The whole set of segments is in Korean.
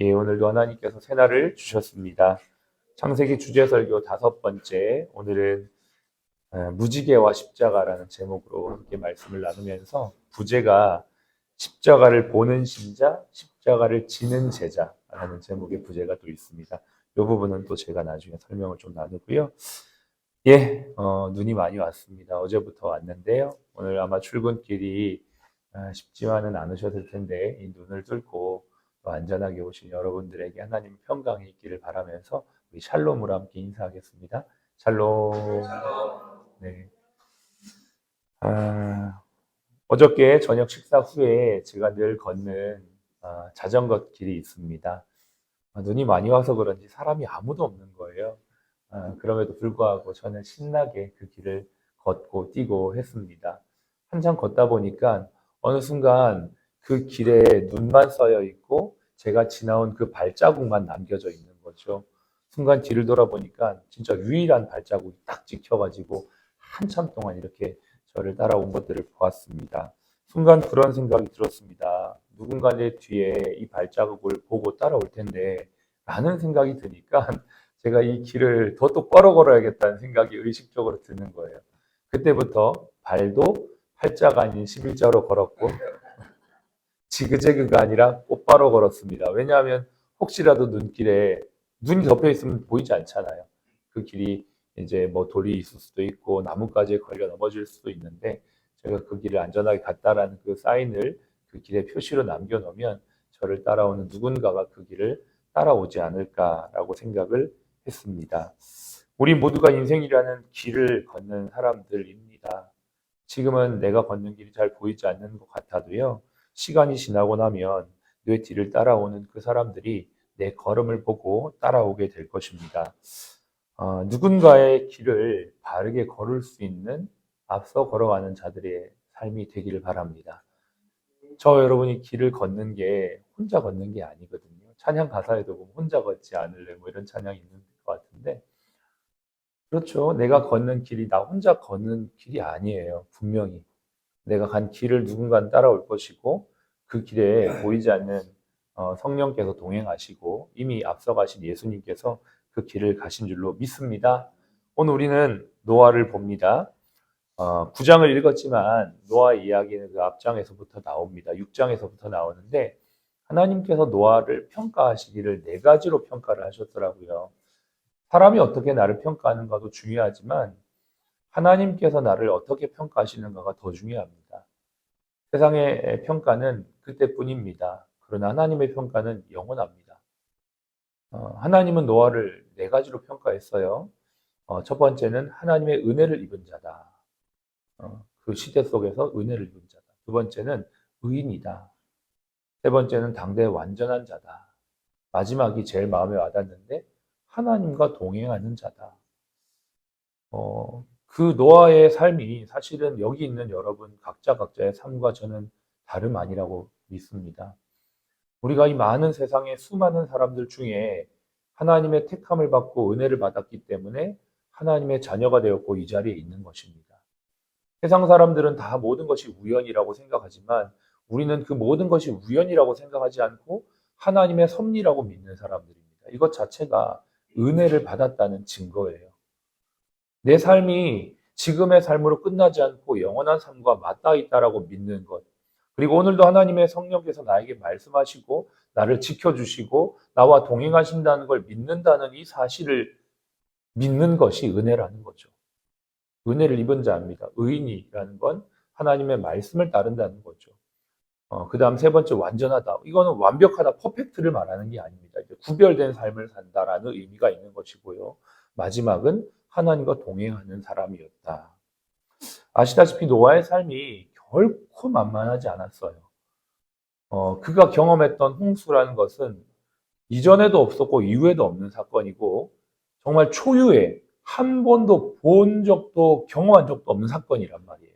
예, 오늘도 하나님께서 새날을 주셨습니다. 창세기 주제설교 5번째, 오늘은 무지개와 십자가라는 제목으로 함께 말씀을 나누면서 부제가 십자가를 보는 신자, 십자가를 지는 제자라는 제목의 부제가 또 있습니다. 이 부분은 또 제가 나중에 설명을 좀 나누고요. 예, 눈이 많이 왔습니다. 어제부터 왔는데요. 오늘 아마 출근길이 쉽지만은 않으셨을 텐데 이 눈을 뚫고 또 안전하게 오신 여러분들에게 하나님 평강이 있기를 바라면서 우리 샬롬으로 함께 인사하겠습니다. 샬롬. 네. 어저께 저녁 식사 후에 제가 늘 걷는 자전거 길이 있습니다. 눈이 많이 와서 그런지 사람이 아무도 없는 거예요. 그럼에도 불구하고 저는 신나게 그 길을 걷고 뛰고 했습니다. 한참 걷다 보니까 어느 순간 그 길에 눈만 쌓여 있고 제가 지나온 그 발자국만 남겨져 있는 거죠. 순간 뒤를 돌아보니까 진짜 유일한 발자국이 딱 찍혀가지고 한참 동안 이렇게 저를 따라온 것들을 보았습니다. 순간 그런 생각이 들었습니다. 누군가 내 뒤에 이 발자국을 보고 따라올 텐데 라는 생각이 드니까 제가 이 길을 더 똑바로 걸어야겠다는 생각이 의식적으로 드는 거예요. 그때부터 발도 팔자가 아닌 11자로 걸었고 지그재그가 아니라 똑바로 걸었습니다. 왜냐하면 혹시라도 눈길에 눈이 덮여 있으면 보이지 않잖아요. 그 길이 이제 뭐 돌이 있을 수도 있고 나뭇가지에 걸려 넘어질 수도 있는데 제가 그 길을 안전하게 갔다라는 그 사인을 그 길에 표시로 남겨놓으면 저를 따라오는 누군가가 그 길을 따라오지 않을까라고 생각을 했습니다. 우리 모두가 인생이라는 길을 걷는 사람들입니다. 지금은 내가 걷는 길이 잘 보이지 않는 것 같아도요. 시간이 지나고 나면 내 뒤를 따라오는 그 사람들이 내 걸음을 보고 따라오게 될 것입니다. 누군가의 길을 바르게 걸을 수 있는 앞서 걸어가는 자들의 삶이 되기를 바랍니다. 저 여러분이 길을 걷는 게 혼자 걷는 게 아니거든요. 찬양 가사에도 보면 혼자 걷지 않을래 뭐 이런 찬양이 있는 것 같은데 그렇죠. 내가 걷는 길이 나 혼자 걷는 길이 아니에요. 분명히. 내가 간 길을 누군가는 따라올 것이고 그 길에 보이지 않는 성령께서 동행하시고 이미 앞서가신 예수님께서 그 길을 가신 줄로 믿습니다. 오늘 우리는 노아를 봅니다. 9장을 읽었지만 노아 이야기는 그 앞장에서부터 나옵니다. 6장에서부터 나오는데 하나님께서 노아를 평가하시기를 4가지로 평가를 하셨더라고요. 사람이 어떻게 나를 평가하는가도 중요하지만 하나님께서 나를 어떻게 평가하시는가가 더 중요합니다. 세상의 평가는 그때뿐입니다. 그러나 하나님의 평가는 영원합니다. 하나님은 노아를 4가지로 평가했어요. 첫 번째는 하나님의 은혜를 입은 자다. 그 시대 속에서 은혜를 입은 자다. 두 번째는 의인이다. 세 번째는 당대의 완전한 자다. 마지막이 제일 마음에 와닿는데 하나님과 동행하는 자다. 그 노아의 삶이 사실은 여기 있는 여러분 각자의 삶과 저는 다름 아니라고 믿습니다. 우리가 이 많은 세상의 수많은 사람들 중에 하나님의 택함을 받고 은혜를 받았기 때문에 하나님의 자녀가 되었고 이 자리에 있는 것입니다. 세상 사람들은 다 모든 것이 우연이라고 생각하지만 우리는 그 모든 것이 우연이라고 생각하지 않고 하나님의 섭리라고 믿는 사람들입니다. 이것 자체가 은혜를 받았다는 증거예요. 내 삶이 지금의 삶으로 끝나지 않고 영원한 삶과 맞닿아 있다라고 믿는 것. 그리고 오늘도 하나님의 성령께서 나에게 말씀하시고 나를 지켜주시고 나와 동행하신다는 걸 믿는다는 이 사실을 믿는 것이 은혜라는 거죠. 은혜를 입은 자입니다. 의인이라는 건 하나님의 말씀을 따른다는 거죠. 그 다음 세 번째 완전하다. 이거는 완벽하다, 퍼펙트를 말하는 게 아닙니다. 이제 구별된 삶을 산다라는 의미가 있는 것이고요. 마지막은 하나님과 동행하는 사람이었다. 아시다시피 노아의 삶이 결코 만만하지 않았어요. 그가 경험했던 홍수라는 것은 이전에도 없었고 이후에도 없는 사건이고 정말 초유의 한 번도 본 적도 경험한 적도 없는 사건이란 말이에요.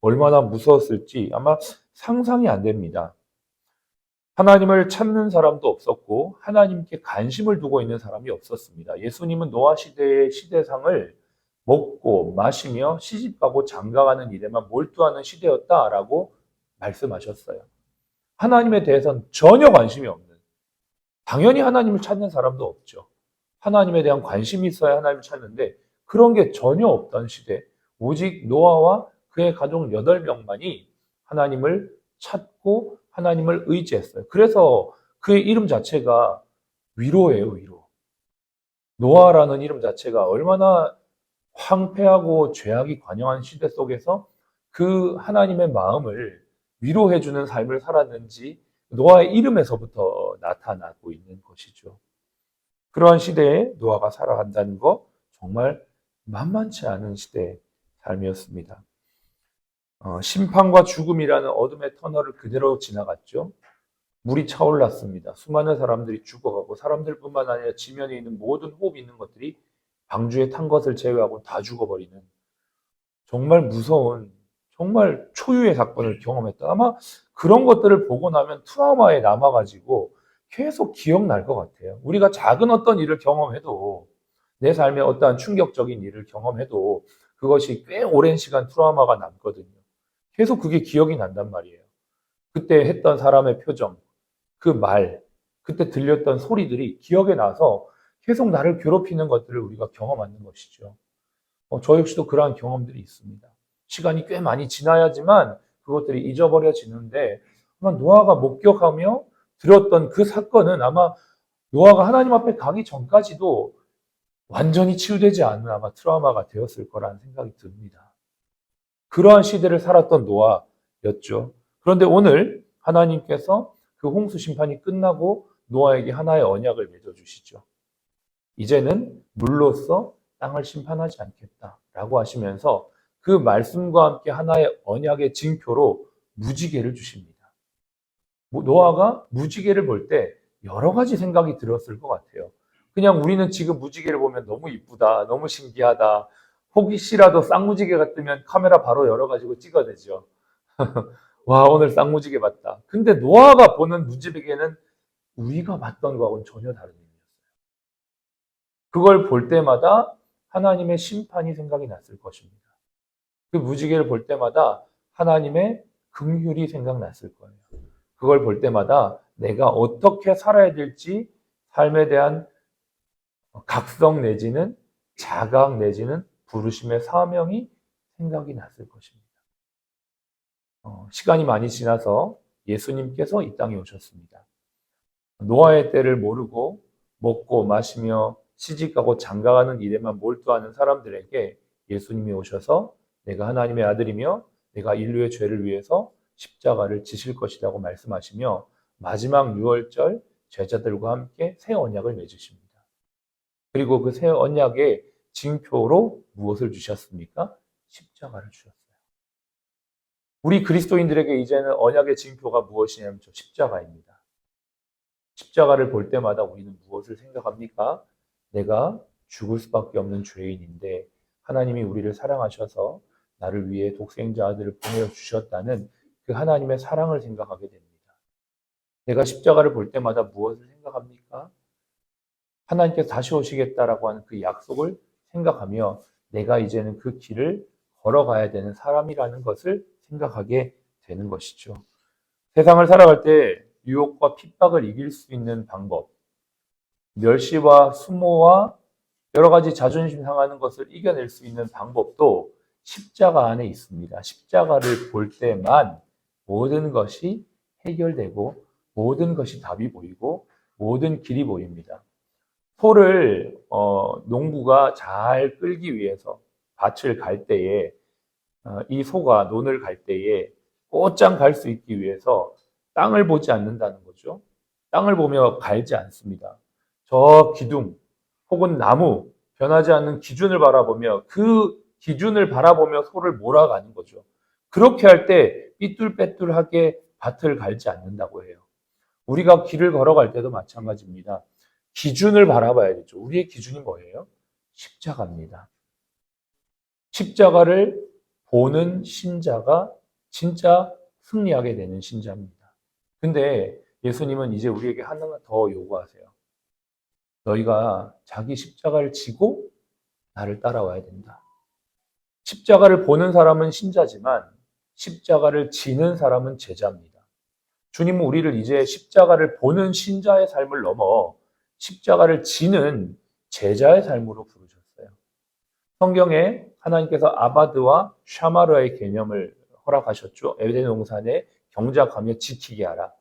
얼마나 무서웠을지 아마 상상이 안 됩니다. 하나님을 찾는 사람도 없었고 하나님께 관심을 두고 있는 사람이 없었습니다. 예수님은 노아 시대의 시대상을 먹고 마시며 시집가고 장가가는 일에만 몰두하는 시대였다라고 말씀하셨어요. 하나님에 대해서는 전혀 관심이 없는 당연히 하나님을 찾는 사람도 없죠. 하나님에 대한 관심이 있어야 하나님을 찾는데 그런 게 전혀 없던 시대. 오직 노아와 그의 가족 8명만이 하나님을 찾고 하나님을 의지했어요. 그래서 그의 이름 자체가 위로예요, 위로. 노아라는 이름 자체가 얼마나 황폐하고 죄악이 관영한 시대 속에서 그 하나님의 마음을 위로해주는 삶을 살았는지 노아의 이름에서부터 나타나고 있는 것이죠. 그러한 시대에 노아가 살아간다는 거 정말 만만치 않은 시대의 삶이었습니다. 심판과 죽음이라는 어둠의 터널을 그대로 지나갔죠. 물이 차올랐습니다. 수많은 사람들이 죽어가고 사람들뿐만 아니라 지면에 있는 모든 호흡 있는 것들이 방주에 탄 것을 제외하고 다 죽어버리는 정말 무서운 정말 초유의 사건을 경험했다. 아마 그런 것들을 보고 나면 트라우마에 남아가지고 계속 기억날 것 같아요. 우리가 작은 어떤 일을 경험해도 내 삶에 어떠한 충격적인 일을 경험해도 그것이 꽤 오랜 시간 트라우마가 남거든요. 계속 그게 기억이 난단 말이에요. 그때 했던 사람의 표정, 그 말, 그때 들렸던 소리들이 기억에 나서 계속 나를 괴롭히는 것들을 우리가 경험하는 것이죠. 저 역시도 그러한 경험들이 있습니다. 시간이 꽤 많이 지나야지만 그것들이 잊어버려지는데 아마 노아가 목격하며 들었던 그 사건은 아마 노아가 하나님 앞에 가기 전까지도 완전히 치유되지 않은 아마 트라우마가 되었을 거라는 생각이 듭니다. 그러한 시대를 살았던 노아였죠. 그런데 오늘 하나님께서 그 홍수 심판이 끝나고 노아에게 하나의 언약을 맺어주시죠. 이제는 물로써 땅을 심판하지 않겠다라고 하시면서 그 말씀과 함께 하나의 언약의 징표로 무지개를 주십니다. 노아가 무지개를 볼 때 여러 가지 생각이 들었을 것 같아요. 그냥 우리는 지금 무지개를 보면 너무 이쁘다, 너무 신기하다. 혹시라도 쌍무지개가 뜨면 카메라 바로 열어가지고 찍어내죠. 와, 오늘 쌍무지개 봤다. 근데 노아가 보는 무지개는 우리가 봤던 거하고는 전혀 다른 의미였어요. 그걸 볼 때마다 하나님의 심판이 생각이 났을 것입니다. 그 무지개를 볼 때마다 하나님의 긍휼이 생각났을 거예요. 그걸 볼 때마다 내가 어떻게 살아야 될지 삶에 대한 각성 내지는 자각 내지는 부르심의 사명이 생각이 났을 것입니다. 시간이 많이 지나서 예수님께서 이 땅에 오셨습니다. 노아의 때를 모르고 먹고 마시며 시집가고 장가가는 일에만 몰두하는 사람들에게 예수님이 오셔서 내가 하나님의 아들이며 내가 인류의 죄를 위해서 십자가를 지실 것이라고 말씀하시며 마지막 유월절 제자들과 함께 새 언약을 맺으십니다. 그리고 그 새 언약의 징표로 무엇을 주셨습니까? 십자가를 주셨어요. 우리 그리스도인들에게 이제는 언약의 징표가 무엇이냐면 십자가입니다. 십자가를 볼 때마다 우리는 무엇을 생각합니까? 내가 죽을 수밖에 없는 죄인인데 하나님이 우리를 사랑하셔서 나를 위해 독생자 아들을 보내주셨다는 그 하나님의 사랑을 생각하게 됩니다. 내가 십자가를 볼 때마다 무엇을 생각합니까? 하나님께서 다시 오시겠다라고 하는 그 약속을 생각하며 내가 이제는 그 길을 걸어가야 되는 사람이라는 것을 생각하게 되는 것이죠. 세상을 살아갈 때 유혹과 핍박을 이길 수 있는 방법, 멸시와 수모와 여러 가지 자존심 상하는 것을 이겨낼 수 있는 방법도 십자가 안에 있습니다. 십자가를 볼 때만 모든 것이 해결되고 모든 것이 답이 보이고 모든 길이 보입니다. 소를 농부가 잘 끌기 위해서 밭을 갈 때에 이 소가 논을 갈 때에 곧장 갈 수 있기 위해서 땅을 보지 않는다는 거죠. 땅을 보며 갈지 않습니다. 저 기둥 혹은 나무 변하지 않는 기준을 바라보며 그 기준을 바라보며 소를 몰아가는 거죠. 그렇게 할 때 삐뚤빼뚤하게 밭을 갈지 않는다고 해요. 우리가 길을 걸어갈 때도 마찬가지입니다. 기준을 바라봐야 되죠. 우리의 기준이 뭐예요? 십자가입니다. 십자가를 보는 신자가 진짜 승리하게 되는 신자입니다. 근데 예수님은 이제 우리에게 하나 더 요구하세요. 너희가 자기 십자가를 지고 나를 따라와야 된다. 십자가를 보는 사람은 신자지만 십자가를 지는 사람은 제자입니다. 주님은 우리를 이제 십자가를 보는 신자의 삶을 넘어 십자가를 지는 제자의 삶으로 부르셨어요. 성경에 하나님께서 아바드와 샤마르의 개념을 허락하셨죠. 에덴 동산에 경작하며 지키게 하라.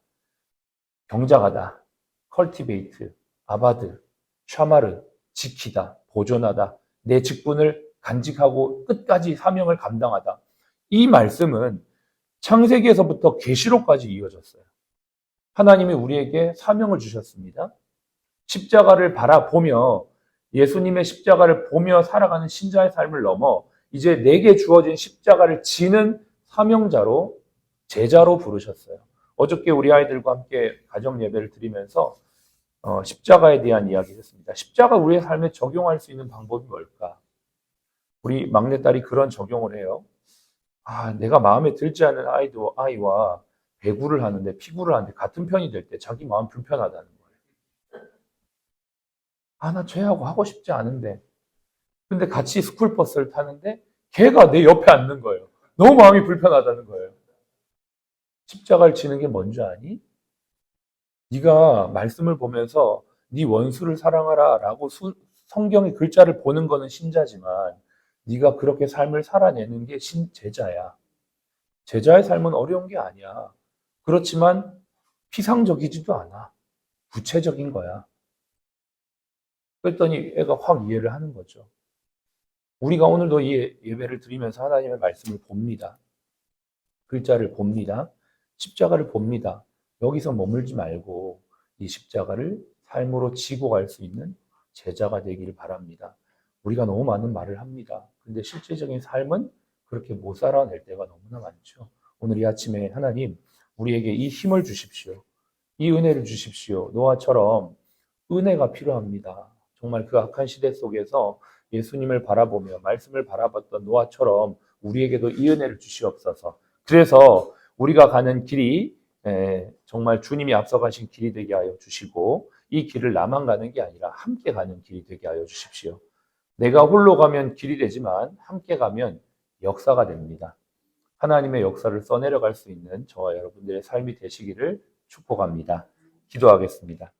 경작하다, 컬티베이트, 아바드, 샤마르, 지키다, 보존하다, 내 직분을 간직하고 끝까지 사명을 감당하다. 이 말씀은 창세기에서부터 계시록까지 이어졌어요. 하나님이 우리에게 사명을 주셨습니다. 십자가를 바라보며 예수님의 십자가를 보며 살아가는 신자의 삶을 넘어 이제 내게 주어진 십자가를 지는 사명자로 제자로 부르셨어요. 어저께 우리 아이들과 함께 가정 예배를 드리면서 십자가에 대한 이야기를 했습니다. 십자가 우리의 삶에 적용할 수 있는 방법이 뭘까? 우리 막내딸이 그런 적용을 해요. 내가 마음에 들지 않은 아이와 배구를 하는데 피구를 하는데 같은 편이 될 때 자기 마음 불편하다는 거예요. 나 쟤하고 하고 싶지 않은데. 근데 같이 스쿨버스를 타는데 걔가 내 옆에 앉는 거예요. 너무 마음이 불편하다는 거예요. 십자가를 지는 게 뭔지 아니? 네가 말씀을 보면서 네 원수를 사랑하라 라고 성경의 글자를 보는 거는 신자지만 네가 그렇게 삶을 살아내는 게 제자야. 제자의 삶은 어려운 게 아니야. 그렇지만 피상적이지도 않아. 구체적인 거야. 그랬더니 애가 확 이해를 하는 거죠. 우리가 오늘도 이 예배를 드리면서 하나님의 말씀을 봅니다. 글자를 봅니다. 십자가를 봅니다. 여기서 머물지 말고 이 십자가를 삶으로 지고 갈 수 있는 제자가 되기를 바랍니다. 우리가 너무 많은 말을 합니다. 근데 실제적인 삶은 그렇게 못 살아낼 때가 너무나 많죠. 오늘 이 아침에 하나님 우리에게 이 힘을 주십시오. 이 은혜를 주십시오. 노아처럼 은혜가 필요합니다. 정말 그 악한 시대 속에서 예수님을 바라보며 말씀을 바라봤던 노아처럼 우리에게도 이 은혜를 주시옵소서. 그래서 우리가 가는 길이 정말 주님이 앞서가신 길이 되게 하여 주시고 이 길을 나만 가는 게 아니라 함께 가는 길이 되게 하여 주십시오. 내가 홀로 가면 길이 되지만 함께 가면 역사가 됩니다. 하나님의 역사를 써내려갈 수 있는 저와 여러분들의 삶이 되시기를 축복합니다. 기도하겠습니다.